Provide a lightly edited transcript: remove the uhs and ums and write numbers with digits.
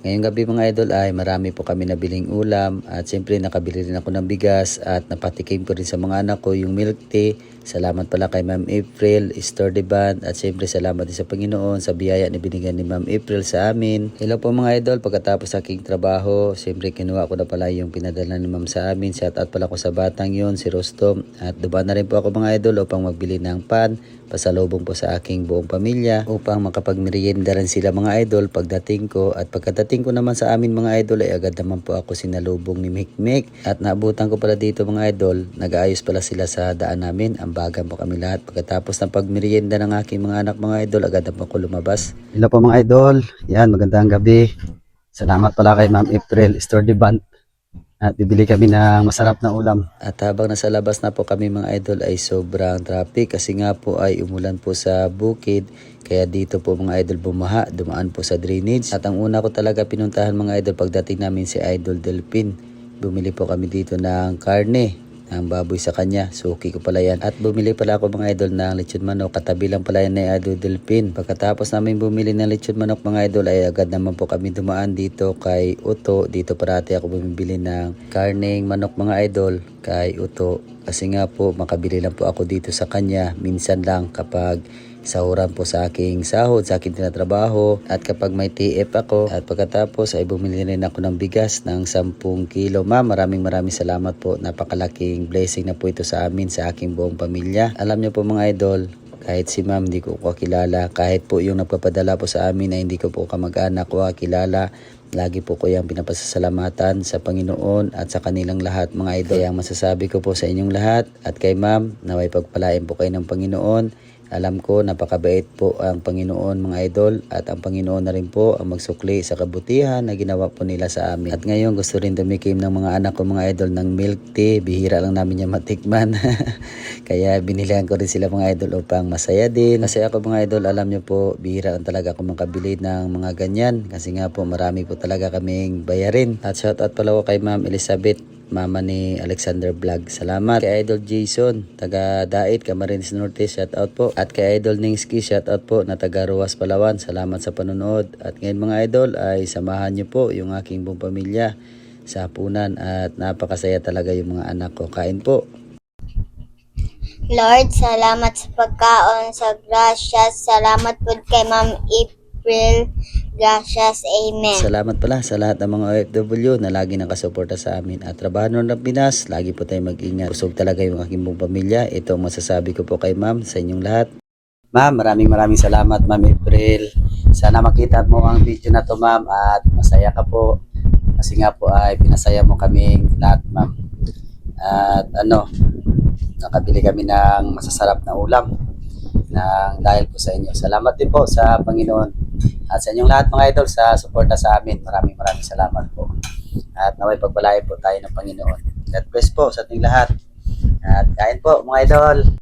Ngayong gabi mga idol ay marami po kami nabiling ulam at siyempre nakabili rin ako ng bigas at napatikim ko rin sa mga anak ko yung milk tea. Salamat pala kay Ma'am April, Store de Band at siyempre salamat din sa Panginoon sa biyaya na binigyan ni Ma'am April sa amin. Hello po mga idol, pagkatapos sa aking trabaho, siyempre kinuha ko na pala yung pinadala ni Ma'am sa amin. Shout out pala ko sa batang yon si Rostom at dumaan na rin po ako mga idol upang magbili ng pan pasalubong po sa aking buong pamilya upang makapagmerienda rin sila mga idol pagdating ko. At pagkadating ko naman sa amin mga idol ay agad naman po ako sinalubong ni Mikmik at naabutan ko pala dito mga idol, nag-aayos pala sila sa daan namin, ambagan po kami lahat. Pagkatapos ng pagmerienda ng aking mga anak mga idol, agad na po ako lumabas. Hello po mga idol, yan magandang gabi. Salamat pala kay Ma'am April, Store de Band. At bibili kami ng masarap na ulam. At habang nasa labas na po kami mga idol ay sobrang traffic kasi nga po ay umulan po sa bukid. Kaya dito po mga idol bumaha, dumaan po sa drainage. At ang una ko talaga pinuntahan mga idol pagdating namin si Idol Delpin. Bumili po kami dito ng karne, ng baboy sa kanya. Suki ko pala yan. At bumili pala ako mga idol ng lechon manok. Katabi lang pala yan ni Idol Delpin. Pagkatapos namin bumili ng lechon manok mga idol ay agad naman po kami dumaan dito kay Uto. Dito parati ako bumibili ng karneng manok mga idol kay Uto. Kasi nga po makabili lang po ako dito sa kanya. Minsan lang kapag sahuran po sa aking sahod, sa aking tinatrabaho at kapag may TF ako. At pagkatapos ay bumili rin ako ng bigas ng 10 kilo. Ma'am, maraming salamat po. Napakalaking blessing na po ito sa amin, sa aking buong pamilya. Alam niyo po mga idol, kahit si ma'am hindi ko kakilala, kahit po yung nagpapadala po sa amin na hindi ko po kamag-anak ko kakilala, lagi po ko yung pinapasasalamatan sa Panginoon at sa kanilang lahat mga idol. Kaya masasabi ko po sa inyong lahat at kay ma'am, naway pagpalain po kayo ng Panginoon. Alam ko napakabait po ang Panginoon mga idol at ang Panginoon na rin po ang magsukli sa kabutihan na ginawa po nila sa amin. At ngayon gusto rin tumikim ng mga anak ko mga idol ng milk tea. Bihira lang namin yung matikman. Kaya binilihan ko rin sila mga idol upang masaya din. Kasi ako mga idol, alam nyo po, bihira lang talaga ako makabili ng mga ganyan. Kasi nga po marami po talaga kaming bayarin. At shout out pala ko kay Ma'am Elizabeth, mama ni Alexander Vlog. Salamat kay Idol Jason, taga Dait, Camarines Norte, shout out po. At kay Idol Ningski, shout out po na taga Ruas, Palawan. Salamat sa panonood. At ngayon mga idol ay samahan niyo po yung aking buong pamilya sa hapunan at napakasaya talaga yung mga anak ko. Kain po. Lord, salamat sa pagkaon, sa gracias. Salamat po kay Ma'am April. Gracias, amen. Salamat pala sa lahat ng mga OFW na lagi nakasuporta sa amin. At trabaho ng Pinas, lagi po tayong mag-ingat. Busog talaga yung aking buong pamilya. Ito ang masasabi ko po kay ma'am sa inyong lahat. Ma'am, maraming salamat Ma'am April. Sana makita mo ang video na to ma'am at masaya ka po. Kasi nga po ay pinasaya mo kaming lahat ma'am. At nakabili kami ng masasarap na ulam dahil po sa inyo. Salamat din po sa Panginoon. At sa inyong lahat mga idol sa suporta sa amin, maraming salamat po. At naway pagpalain po tayo ng Panginoon. God bless po sa ating lahat. At kain po mga idol.